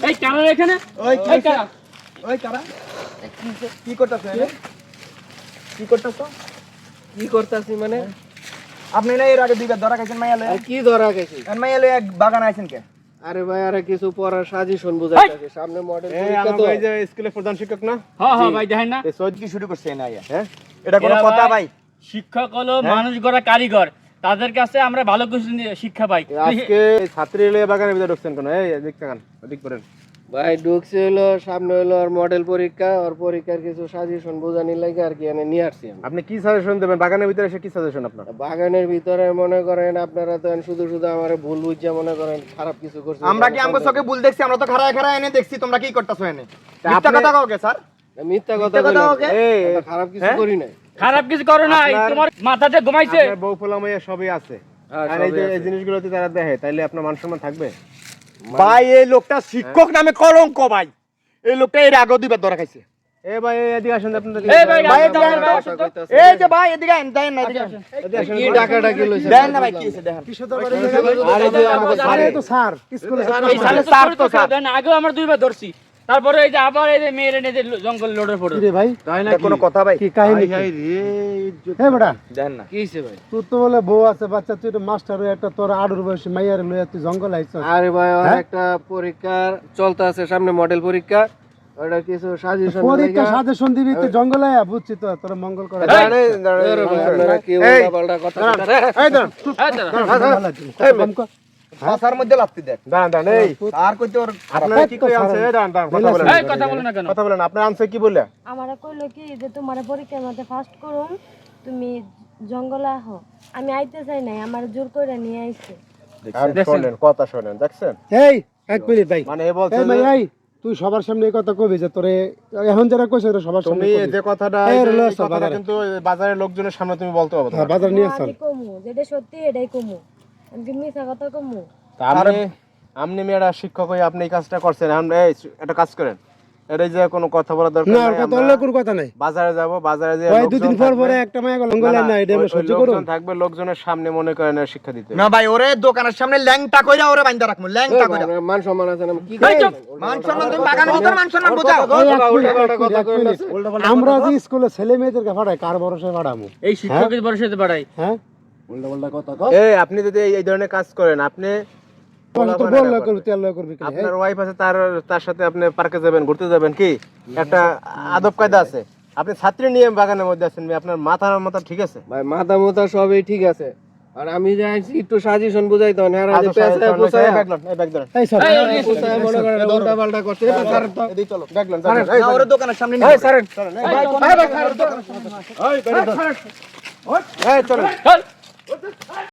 এই কারা এখানে ওই এই কারা ওই কারা কি করতেছ কি করতেছ কি করতাছি মানে আপনি না এর আগে দুইবার ধরা খাইছেন মাইয়া লয়ে আর কি ধরা গেছে মাইয়া লয়ে এক বাগান আইছেন কে আরে ভাই আরে কিছু পড়ার সাজেশন বুঝাইতাছে সামনে মডেল পরীক্ষা তো এই যে স্কুলের প্রধান শিক্ষক না হ্যাঁ হ্যাঁ ভাই দেখেন না এই সৈয়দ কি শুরু করছে না আইয়া হ্যাঁ এটা কোনো কথা ভাই শিক্ষক হলো মানুষ গড়া কারিগর তাদের কাছে আমরা ভালো কিছু শিক্ষা পাই আজকে ছাত্রী লয়ে বাগানের ভিতরে ঢুকছেন কেন এই এদিক তাকান ওদিক করেন ভাই ঢুকছে হলো সামনে হলো আর মডেল পরীক্ষা আর পরীক্ষার কিছু সাজেশন বোঝানি লাগে আর কি এনে নিয়ে আসছি আমি। আপনি কি সাজেশন দেবেন বাগানের ভিতরে এসে কি সাজেশন আপনার বাগানের ভিতরে মনে করেন আপনারা তো শুধু শুধু আমার ভুল বুঝছে মনে করেন খারাপ কিছু করছে আমরা কি আমগো চোখে ভুল দেখছি আমরা তো খাড়ায় খাড়ায় এনে দেখছি তোমরা কি করতেছো এনে মিথ্যা কথা কও কে স্যার মিথ্যা কথা মিথ্যা কথা ওকে? এই খারাপ কিছু করি নাই খারাপ কিছু করো না তোমার মাথাতে ঘুমাইছে আপনার বউ ফোলামাইয়া সবই আছে হ্যাঁ, আর এই যে সবই এই আছে। জিনিসগুলোতে তারা দেখে তাইলে আপনার মান সম্মান থাকবে ভাই এই লোকটা শিক্ষক নামে কলঙ্ক ভাই এই লোকটা এর আগে দুইবার ধরা খাইছে এ ভাই এদিকে আসেন আপনাদের এই ভাই ভাই, আপনি এটা আমার কথা বাসায় তো- এই যে ভাই এদিকে আইন দেন না এদিকে আইন। কি টাকাটা কি লইছে দেন না ভাই কি হইছে দেখেন আরে যে আমাকে আরে তো স্যার এই সালে স্যার তো তো স্যার। দেন আগেও আমরা দুইবার ধরছি তারপরে এই যে আবার এই যে মেয়ের এনে যে জঙ্গল লোডের ফটো এটা কোনো কথা ভাই দেন না কি হইছে ভাই তুই তো বলে বউ আছে বাচ্চা তুই তো মাস্টার হয়ে একটা তোর আড়ুর বয়সী মাইয়ার লইয়া তুই জঙ্গল আইছ আরে ভাই আর একটা পরীক্ষা চলতে আছে সামনে মডেল পরীক্ষা ওটা কিছু সাজেশন পরীক্ষা সাজেশন দিবি তুই জঙ্গল আয়া বুঝছি তো তোর মঙ্গল করে আপনারা কি উল্টাপাল্টা কথা এই দাঁড়ান কম কর। ভাষার মধ্যে লাত্তি দেন দাঁড়ান দাঁড়ান এই আর কইতে ওর আপনার কি কই আছে এই দাঁড়ান দাঁড়ান কথা বলেন এই কথা বলো না কেন কথা বলেন আপনার আনসার কি বললে আমারে কইলো কি যে তোমার পরীক্ষার মধ্যে ফার্স্ট করুন তুমি জঙ্গলে আহো আমি আইতে চাই নাই আমার জোর করে নিয়ে আইছে আর শুনেন কথা শুনেন দেখছেন এই এক মিনিট ভাই মানে এ বলছে এই যে ভাই এই তুই সবার সামনে এই কথা কবি যে তোরে এখন যারা কইছ ওরা সবার সামনে তুমি কবি। যে কথাটা এই এই রে, লস কথাটা বাজারে। কিন্তু বাজারের লোকজনের সামনে তুমি বলতে পারবে হ্যাঁ, বাজার নিয়ে চল আমি কমু যেটা সত্যি এটাই কমু আমি কি মিছা কথা কমু আপনি মেয়েরা শিক্ষক হয়ে আপনি এই কাজটা করছেন আমরা এই একটা কাজ করেন এটা যে কোনো কথা বলা দরকার না নাই ওর কথা আমরা অন্য কোনো কথা নাই বাজারে যাব বাজারে যে ওই দুদিন পর পরে একটা মায়া জঙ্গল না এটা আমরা সহ্য করব লোকজন থাকবে লোকজনের সামনে মনে করেন এর শিক্ষা দিতে না ভাই ওরে দোকানের সামনে ল্যাংটা কইরা ওরে বাইন্দা রাখমু ল্যাংটা কইরা মান সম্মান আছে না কি এই চুপ। মান সম্মান তুমি বাগানের ভিতর মান সম্মান বোঝাও আমরা যে স্কুলে ছেলে মেয়েদেরকে পাঠাই কার ভরসায় পাঠামু এই শিক্ষকের ভরসাতে বাড়াই হ্যাঁ এই আপনি যদি এই ধরনের কাজ করেন আপনি তো বল করবি তেল করবি কি আপনার ওয়াইফ আছে তার সাথে আপনি পার্কে যাবেন ঘুরতে যাবেন কি একটা আদব কায়দা আছে আপনি ছাত্রী নিয়ে বাগানের মধ্যে আছেন আপনার মাথা ঠিক আছে ভাই মাথা মোতা সবই ঠিক আছে আর আমি যে আইছি একটু সাজেশন বুঝাই তো না যে আচ্ছা, পেছায় এই পোছায় ব্যাগ ধরেন এই স্যার পোছায় মনে করেন উল্টা পাল্টা করছে স্যার তো এদিকে চলো ব্যাগ ধরেন না ওরে দোকানের সামনে এই স্যার এই চলেন চল